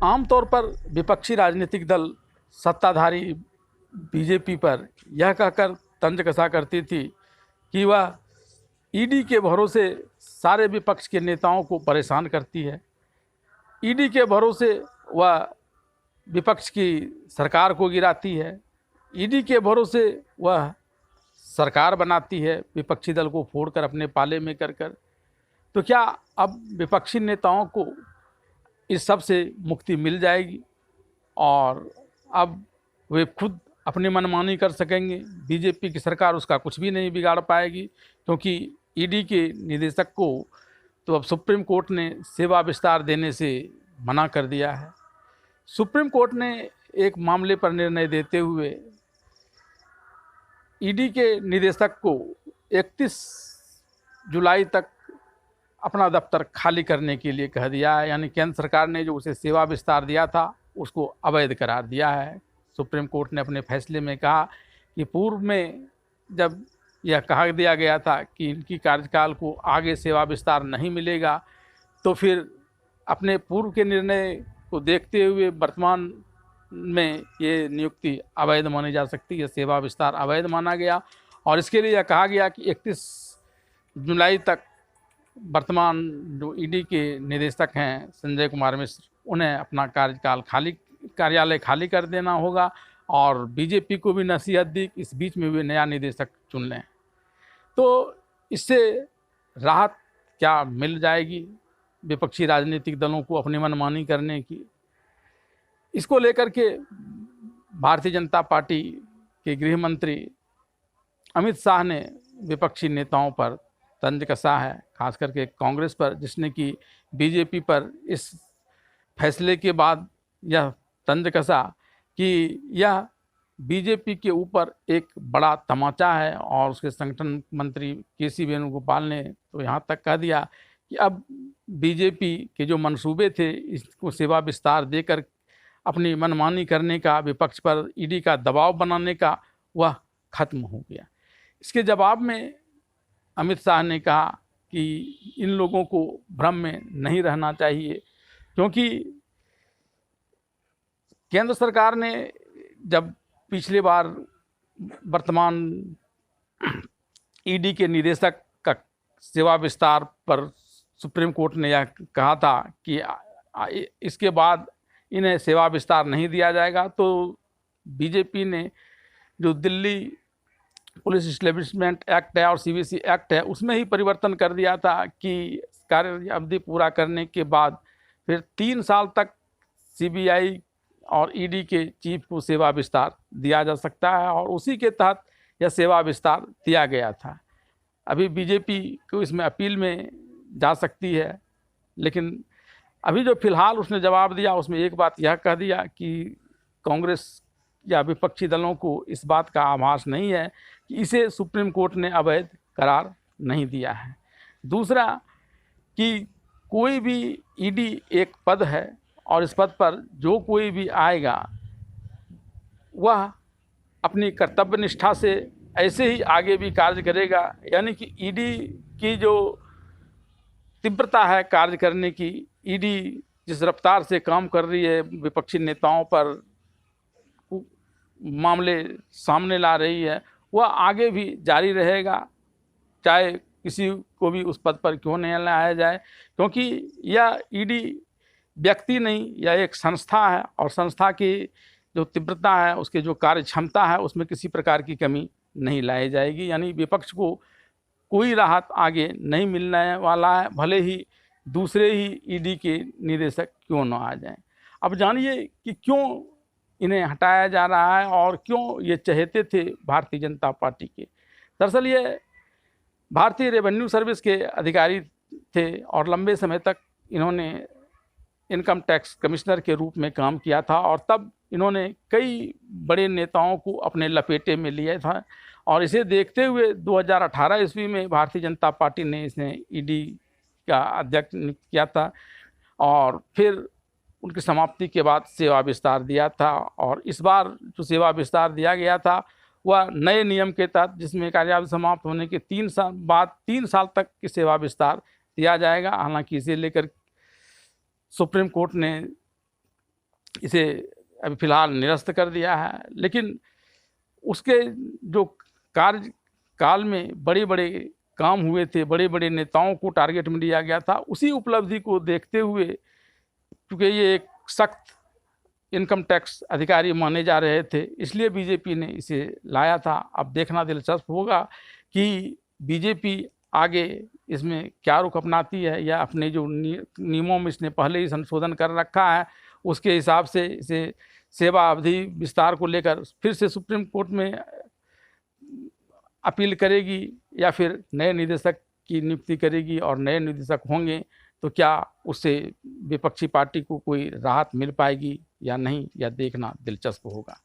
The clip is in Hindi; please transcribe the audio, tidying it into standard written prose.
आमतौर पर विपक्षी राजनीतिक दल सत्ताधारी बीजेपी पर यह कहकर तंज कसा करती थी कि वह ईडी के भरोसे सारे विपक्ष के नेताओं को परेशान करती है, ईडी के भरोसे वह विपक्ष की सरकार को गिराती है, ईडी के भरोसे वह सरकार बनाती है विपक्षी दल को फोड़कर अपने पाले में कर। तो क्या अब विपक्षी नेताओं को इस सब से मुक्ति मिल जाएगी और अब वे खुद अपनी मनमानी कर सकेंगे? बीजेपी की सरकार उसका कुछ भी नहीं बिगाड़ पाएगी, क्योंकि ईडी के निदेशक को तो अब सुप्रीम कोर्ट ने सेवा विस्तार देने से मना कर दिया है। सुप्रीम कोर्ट ने एक मामले पर निर्णय देते हुए ईडी के निदेशक को 31 जुलाई तक अपना दफ्तर खाली करने के लिए कह दिया है। यानी केंद्र सरकार ने जो उसे सेवा विस्तार दिया था उसको अवैध करार दिया है। सुप्रीम कोर्ट ने अपने फैसले में कहा कि पूर्व में जब यह कहा दिया गया था कि इनकी कार्यकाल को आगे सेवा विस्तार नहीं मिलेगा, तो फिर अपने पूर्व के निर्णय को देखते हुए वर्तमान में ये नियुक्ति अवैध मानी जा सकती है, सेवा विस्तार अवैध माना गया। और इसके लिए यह कहा गया कि 31 जुलाई तक वर्तमान जो ईडी के निदेशक हैं संजय कुमार मिश्र, उन्हें अपना कार्यालय खाली कर देना होगा और बीजेपी को भी नसीहत दी इस बीच में वे नया निदेशक चुन लें। तो इससे राहत क्या मिल जाएगी विपक्षी राजनीतिक दलों को अपनी मनमानी करने की? इसको लेकर के भारतीय जनता पार्टी के गृह मंत्री अमित शाह ने विपक्षी नेताओं पर तंज कसा है, खास करके कांग्रेस पर, जिसने कि बीजेपी पर इस फैसले के बाद यह तंज कसा कि यह बीजेपी के ऊपर एक बड़ा तमाचा है। और उसके संगठन मंत्री केसी वेणुगोपाल ने तो यहाँ तक कह दिया कि अब बीजेपी के जो मंसूबे थे इसको सेवा विस्तार देकर अपनी मनमानी करने का, विपक्ष पर ईडी का दबाव बनाने का, वह खत्म हो गया। इसके जवाब में अमित शाह ने कहा कि इन लोगों को भ्रम में नहीं रहना चाहिए, क्योंकि केंद्र सरकार ने जब पिछली बार वर्तमान ईडी के निदेशक का सेवा विस्तार पर सुप्रीम कोर्ट ने यह कहा था कि इसके बाद इन्हें सेवा विस्तार नहीं दिया जाएगा, तो बीजेपी ने जो दिल्ली पुलिस इस्टेब्लिशमेंट एक्ट है और सीवीसी एक्ट है उसमें ही परिवर्तन कर दिया था कि कार्य अवधि पूरा करने के बाद फिर 3 साल तक सीबीआई और ईडी के चीफ को सेवा विस्तार दिया जा सकता है, और उसी के तहत यह सेवा विस्तार दिया गया था। अभी बीजेपी को इसमें अपील में जा सकती है, लेकिन अभी जो फिलहाल उसने जवाब दिया उसमें एक बात यह कह दिया कि कांग्रेस या विपक्षी दलों को इस बात का आभास नहीं है कि इसे सुप्रीम कोर्ट ने अवैध करार नहीं दिया है। दूसरा कि कोई भी ईडी एक पद है और इस पद पर जो कोई भी आएगा वह अपनी कर्तव्य निष्ठा से ऐसे ही आगे भी कार्य करेगा। यानी कि ईडी की जो तीव्रता है कार्य करने की, ईडी जिस रफ्तार से काम कर रही है, विपक्षी नेताओं पर मामले सामने ला रही है, वह आगे भी जारी रहेगा, चाहे किसी को भी उस पद पर क्यों नहीं लाया जाए, क्योंकि यह ईडी व्यक्ति नहीं, यह एक संस्था है और संस्था की जो तीव्रता है, उसके जो कार्य क्षमता है, उसमें किसी प्रकार की कमी नहीं लाई जाएगी। यानी विपक्ष को कोई राहत आगे नहीं मिलने वाला है, भले ही दूसरे ही ईडी के निदेशक क्यों न आ जाएं। अब जानिए कि क्यों इन्हें हटाया जा रहा है और क्यों ये चहेते थे भारतीय जनता पार्टी के। दरअसल ये भारतीय रेवेन्यू सर्विस के अधिकारी थे और लंबे समय तक इन्होंने इनकम टैक्स कमिश्नर के रूप में काम किया था, और तब इन्होंने कई बड़े नेताओं को अपने लपेटे में लिया था। और इसे देखते हुए 2018 ईस्वी में भारतीय जनता पार्टी ने इसने ईडी का अध्यक्ष नियुक्त किया था और फिर उनकी समाप्ति के बाद सेवा विस्तार दिया था। और इस बार जो सेवा विस्तार दिया गया था वह नए नियम के तहत, जिसमें कार्यावधि समाप्त होने के 3 साल बाद 3 साल तक की सेवा विस्तार दिया जाएगा। हालांकि इसे लेकर सुप्रीम कोर्ट ने इसे अभी फ़िलहाल निरस्त कर दिया है। लेकिन उसके जो कार्यकाल में बड़े बड़े काम हुए थे, बड़े बड़े नेताओं को टारगेट में लिया गया था, उसी उपलब्धि को देखते हुए, क्योंकि ये एक सख्त इनकम टैक्स अधिकारी माने जा रहे थे, इसलिए बीजेपी ने इसे लाया था। अब देखना दिलचस्प होगा कि बीजेपी आगे इसमें क्या रुख अपनाती है, या अपने जो नियमों में इसने पहले ही संशोधन कर रखा है उसके हिसाब से इसे सेवा अवधि विस्तार को लेकर फिर से सुप्रीम कोर्ट में अपील करेगी, या फिर नए निदेशक की नियुक्ति करेगी और नए निदेशक होंगे तो क्या उससे विपक्षी पार्टी को कोई राहत मिल पाएगी या नहीं, यह देखना दिलचस्प होगा।